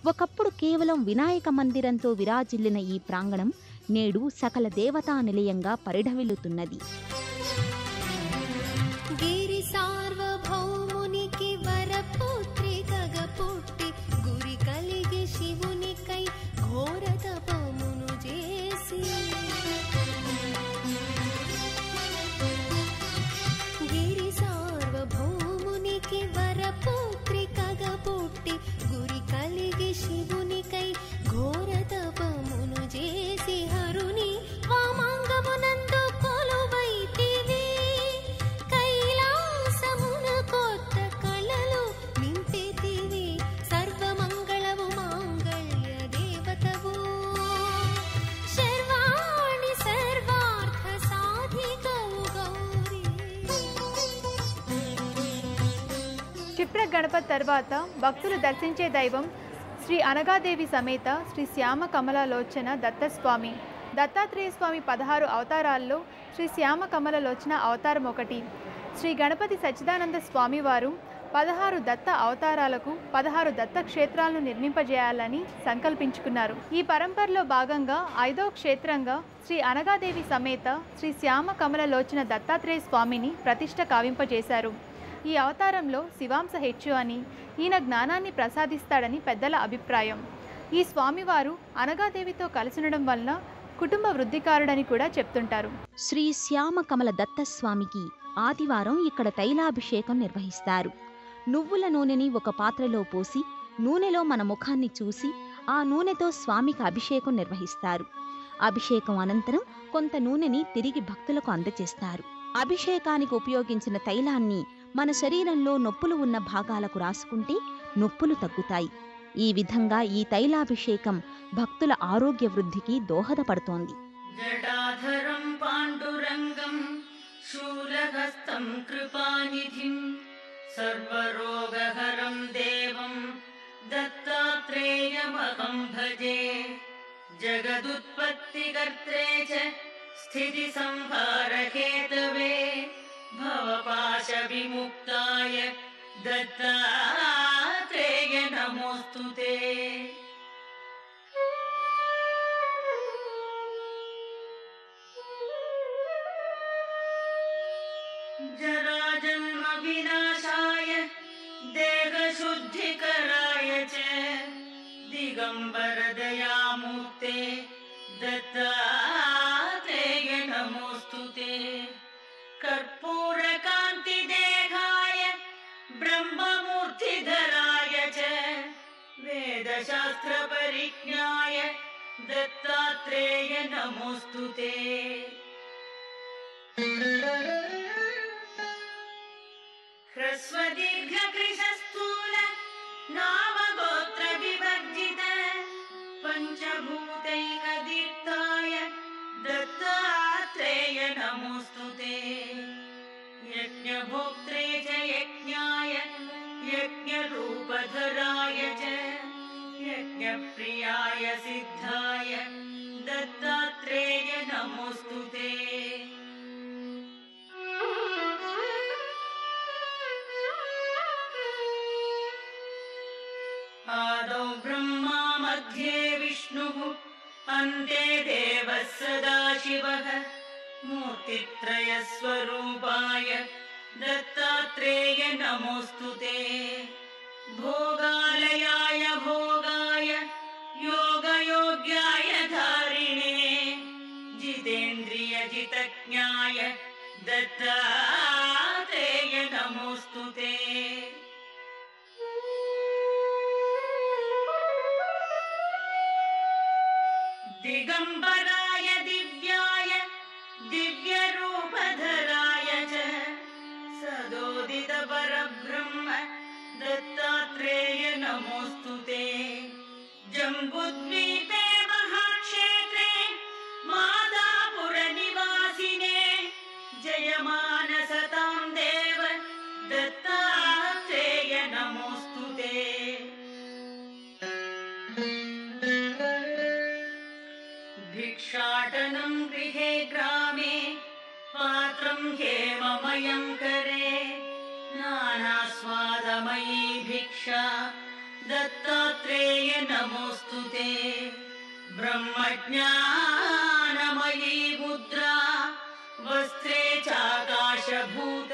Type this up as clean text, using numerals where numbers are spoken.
ఒకప్పుడు కేవలం వినాయక మందిరంతో విరాజిల్లిన ఈ ప్రాంగణం నేడు సకల దేవతా నిలయంగా పరిఢవిల్లుతున్నది. గిరి సార్వభౌమునికి వరపుత్రికగా పుట్టి గురి కలిగి శివునికై ఘోర తపమును చేసి గిరి సార్వభౌమునికి వరపుత్రికగా పుట్టి గురి కలిగి శివునికై ఘోర తపమును చేసి హరుని వామాంగమునందు కొలువైతివి కైలాసమున కొత్త కళలు నింపితివి సర్వమంగళము మాంగళ్య దేవతవు శర్వాణి సర్వార్థ సాధికవు గౌరీ. క్షిప్ర గణపతి తర్వాత భక్తులు దర్శించే దైవం శ్రీ అనగాదేవి సమేత శ్రీ శ్యామ కమలలోచన దత్తస్వామి. దత్తాత్రేయ స్వామి 16 అవతారాల్లో శ్రీ శ్యామ కమలలోచన అవతారం ఒకటి. శ్రీ గణపతి సచ్చిదానంద స్వామివారు 16 దత్త అవతారాలకు 16 దత్త క్షేత్రాలను నిర్మింపజేయాలని సంకల్పించుకున్నారు. ఈ పరంపరలో భాగంగా 5వ క్షేత్రంగా శ్రీ అనగాదేవి సమేత శ్రీ శ్యామ కమలలోచన దత్తాత్రేయ స్వామిని ప్రతిష్ఠ కావింపజేశారు. ఈ అవతారంలో శివాంశ హెచ్చు అని, ఈయన జ్ఞానాన్ని ప్రసాదిస్తాడని పెద్దల అభిప్రాయం. ఈ స్వామివారు అనగాదేవితో కలిసినడం వలన కుటుంబ వృద్ధికారుడని కూడా చెప్తుంటారు. శ్రీ శ్యామ కమల దత్తస్వామికి ఆదివారం ఇక్కడ తైలాభిషేకం నిర్వహిస్తారు. నువ్వుల నూనెని ఒక పాత్రలో పోసి నూనెలో మన ముఖాన్ని చూసి ఆ నూనెతో స్వామికి అభిషేకం నిర్వహిస్తారు. అభిషేకం అనంతరం కొంత నూనెని తిరిగి భక్తులకు అందజేస్తారు. అభిషేకానికి ఉపయోగించిన తైలాన్ని మన శరీరంలో నొప్పులు ఉన్న భాగాలకు రాసుకుంటే నొప్పులు తగ్గుతాయి. ఈ విధంగా ఈ తైలాభిషేకం భక్తుల ఆరోగ్య వృద్ధికి దోహదపడుతోంది. జటాధరం పాండురంగం శూలహస్తం కృపానిధిం సర్వరోగహరం దేవం దత్తాత్రేయమహం భజే జగదుత్పత్తికర్త్రే చ స్థితి సంహారహేతవే భవపాశ విముక్తాయ దత్తాత్రేయ నమోస్తుతే. జరాజన్మ వినాశాయ దేహశుద్ధికరాయ చ దిగంబర దయామూర్తే దత్తాత్రేయ నమోస్తుతే. కర్పూరకాంతి దేహాయ బ్రహ్మమూర్తిధరాయ చ వేదశాస్త్ర పరిజ్ఞాయ దత్తాత్రేయ నమోస్తుతే. హ్రస్వదీర్ఘకృశస్థూల నామగోత్ర వివర్జిత పంచభూతైకదీప్తాయ దత్తాత్రేయ నమోస్తుతే. యజ్ఞభోక్త్రే చ యజ్ఞాయ యజ్ఞరూపధరాయ చ యజ్ఞప్రియాయ సిద్ధాయ దత్తాత్రేయ నమోస్తుతే. ఆదౌ బ్రహ్మా మధ్యే విష్ణుః अन्ते देवः सदाशिवः मूर्तित्रयस्वरूपाय दत्तात्रेय नमोस्तुते. भोगालयाय भोगाय योगयोग्याय धारिणे जितेन्द्रियजितज्ञाय दत्तात्रेय नमोस्तुते. दिगंबराय दिव्याय दिव्यरूपधराय च सदोदित परब्रह्म दत्तात्रेय नमोस्तुते. जम्बुद्वीपे महाक्षेत्रे मादापुर निवासिने जयमानसतां देव दत्तात्रेय नमोस्तुते. भिक्षाटनं गृहे ग्रामे पात्रं हेममयं करे नानास्वादमयी भिक्षा दत्तात्रेय नमोस्तुते. नमोऽस्तु ते ब्रह्मज्ञानमयी मुद्रा वस्त्रे चाकाशभूत